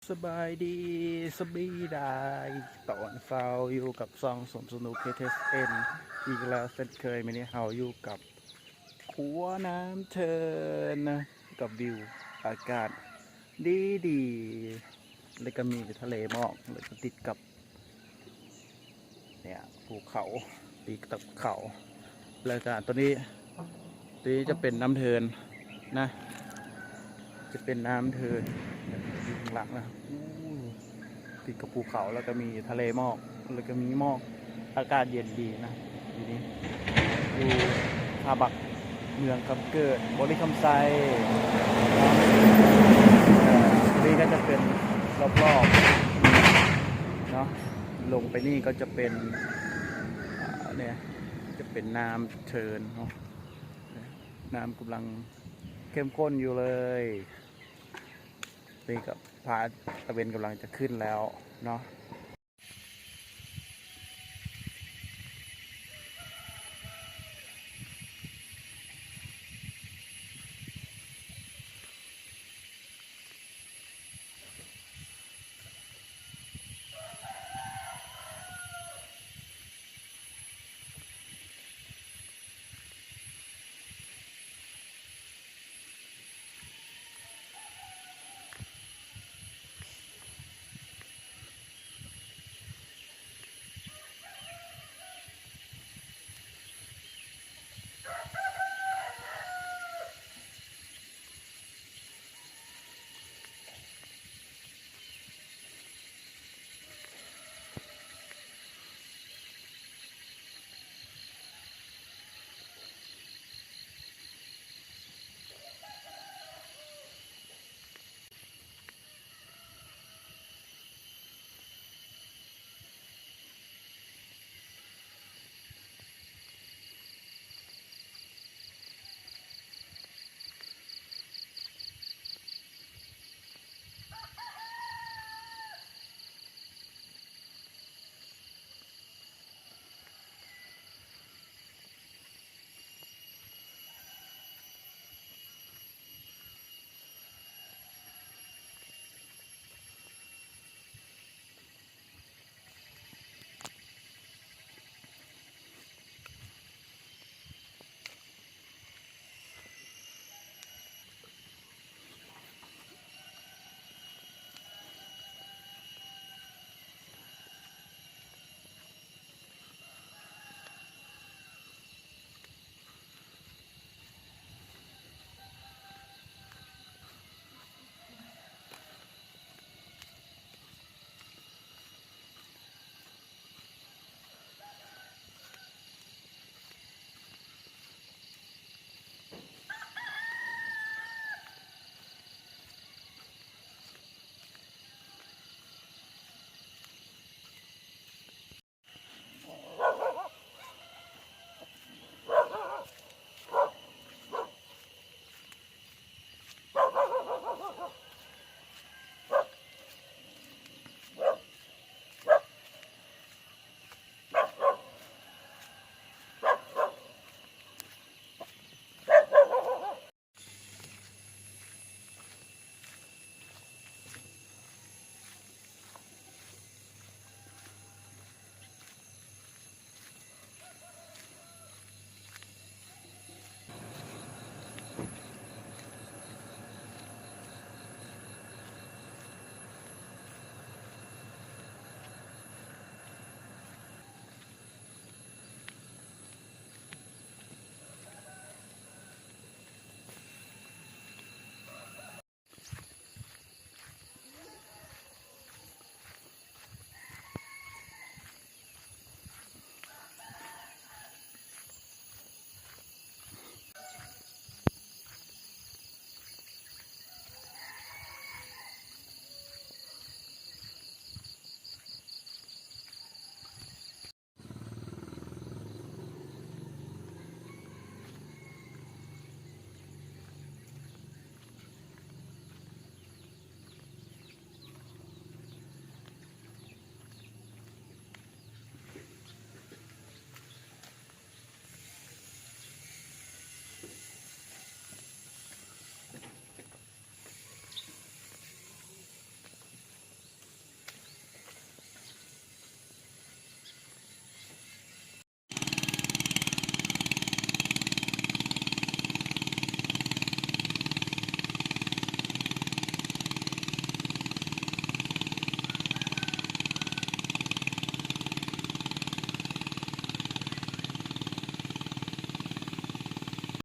สบายดีสบีได้ตอนเช้าอยู่กับซองสมสนุกKTSNอีกแล้วเช่นเคยวันนี้เฮาอยู่กับขัวน้ำเทินนะกับวิวอากาศดีแล้วก็มีทะเลหมอกแล้วก็ติดกับเนี่ยภูเขาติดกับเขาแล้วก็ตัวนี้จะเป็นน้ำเทินนะจะเป็นน้ำเทินอยู่ข้างหลังนะติดกับภูเขาแล้วก็มีทะเลหมอกแล้วก็มีหมอกอากาศเย็นดีนะทีนี้อยู่ทาบักเมืองคำเกิดบริคำไซนี่ก็จะเป็นรอบๆเนาะลงไปนี่ก็จะเป็นเนี่ยจะเป็นน้ำเทินเนาะน้ำกำลังเข้มข้นอยู่เลยนี่กับพระตะเวนกำลังจะขึ้นแล้วเนาะ